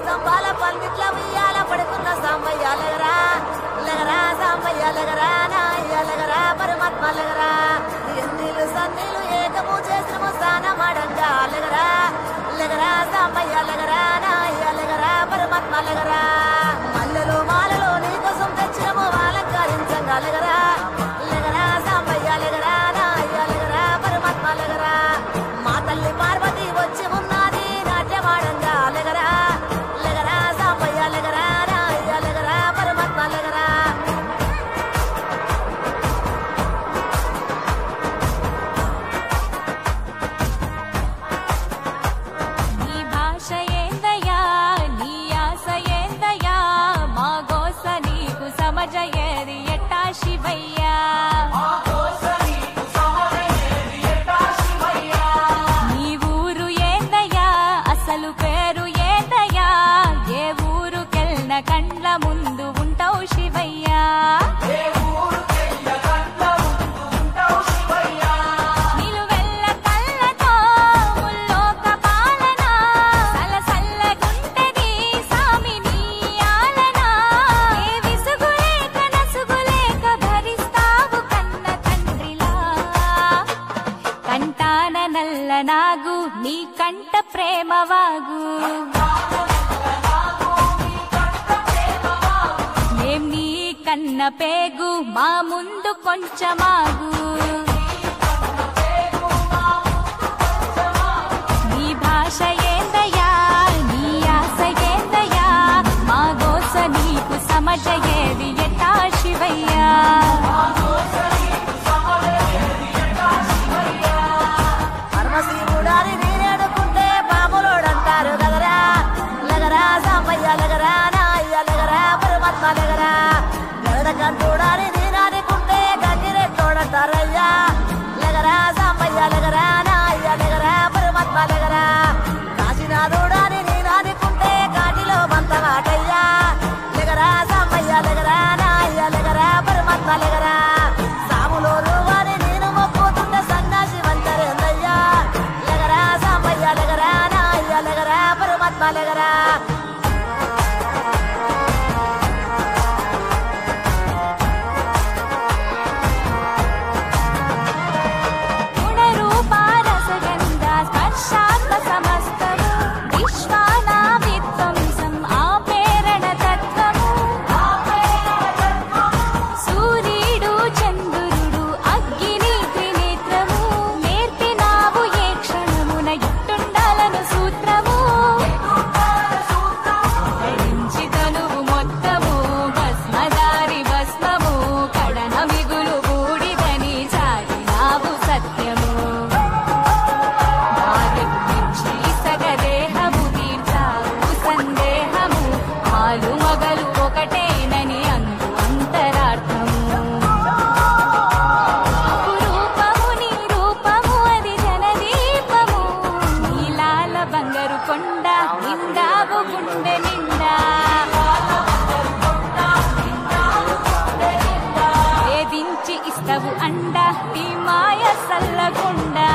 స్తంభాల పందిట్ల ఉయ్యాల పడుకున్న సాంబయ్య లగరా లగరా సాంబయ్య లగరా నాయ్య లగరా పరమాత్మ లగరా ఎన్నీళ్ళు సన్నీళ్ళు ఏకము చేసిన స్నానమాడంగా లగరా లగరా సాంబయ్య లగరా నాయ్య లగరా పరమాత్మ లగరా మల్లెలు మాలలో నీకోసం తెచ్చినము అలంకరించంగా లగరా లగరా సాంబయ్య లగరా నాయ్య లగరా పరమాత్మ లగరా మా తల్లి పార్వతి వచ్చి ఉన్నది నాట్యమాడంగా లగరా లగరా సాంబయ్య లగరా నాయ్య లగరా పరమాత్మ లగరా నీ భాష ఏందయ్యా నీ ఆశ ఏందయ్యా మా గోస నీకు సమజయేది ఎట్టా శివయ్యా నీ ఊరు ఏందయ్యా అసలు పేరు ఏందయ్యా ఏ ఊరుకెళ్ళిన కండ్ల ముందు ఉంటావు శివయ్యా నిలువెల్ల కళ్ళతో ముల్లోక పాలన సలసల్లగుంటది సామి నీ ఆలన ఏ విసుగులేక నసుగులేక భరిస్తావు కన్న తండ్రిలా కంటాన నల్ల నాగు నీ కంట ప్రేమ వాగు మేం నీ కన్న పేగు మా ముందు కొంచెమాగు నీ భాష ఏందయ్యా నీ ఆశ ఏందయ్యా మా గోస నీకు సమజయేది ఎట్టా శివయ్యా పరమశివుడాని నేనేడుకుంటే బాబులోడంటారు గదరా లగరా సాంబయ్య లగరా నాయ్య లగరా పరమాత్మ లగరా గరడకంటూడాని నేనాడుకుంటే గంగిరెట్టోడంటారయ్యా లగరా సాంబయ్య లగరా నాయ్య లగరా పరమాత్మ లగరా కాశీనాథుడాని నేనాడుకుంటే కాటిలో బంతమాటయ్యా లగరా సాంబయ్య లగరా నాయ్య లగరా పరమాత్మ లగరా సాములోరు వారి నేను మొక్కుతుంటే సన్నాసి వంతరేందయ్యా లగరా సాంబయ్య లగరా నాయ్య లగరా పరమాత్మ లగరా గుణరూపారసగంధ స్పర్శాత్మ సమస్తము విశ్వానా విధ్వంసం ఆపేరణ తత్వము సూర్యుడు చంద్రుడు అగ్ని త్రినేత్రము నేర్పినావు ఏ క్షణమున ఇట్టుండాలను సూత్రము ధరించి తనువు మొత్తము భస్మదారి భస్మము కడన మిగులు బూడిదని చాటినావు సత్యము భార్యకు మించి సగదేహము తీర్చావు సందేహము ఆలు మగలు ఒకటేనని అందు అంతరార్థము రూపము నీ రూపము అది జనదీపము నీలాల బంగారు కొండ నిండావు గుండె నిండా వేధించి ఇస్తవు అండ నీ మాయ సల్లగుండా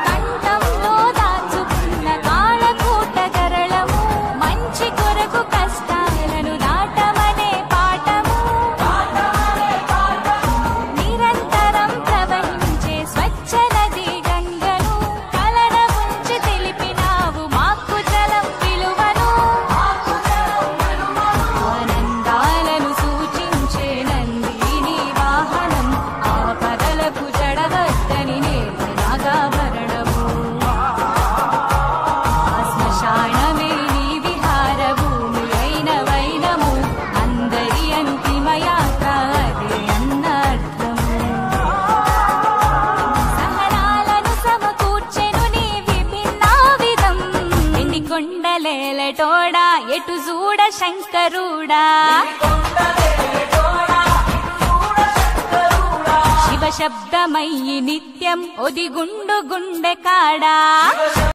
కంఠంలో దాచుకున్న కాళకూట గరళము మంచి కొరకు కష్టాలను దాటమనే పాఠము నిరంతరం ప్రవహించే స్వచ్ఛ నది గంగను కలడ ముంచి తెలిపినావు మాకు జలం విలువను ఆనందాలను సూచించే నందిని వాహనం ఆపదలకు జడవద్దని నేర్పినాగాభరణము శ్మశానమే నీ విహార భూమి అయిన వైనము అందరి అంతిమయాత్ర అదే అన్నర్థము సహనాలను సమకూర్చెను నీ విభిన్నా విధం ఎన్ని కొండలేలటోడా ఎటు చూడ శంకరుడా శివ శబ్దమయ్యి నిత్యం ఒదిగుండు గుండె కాడా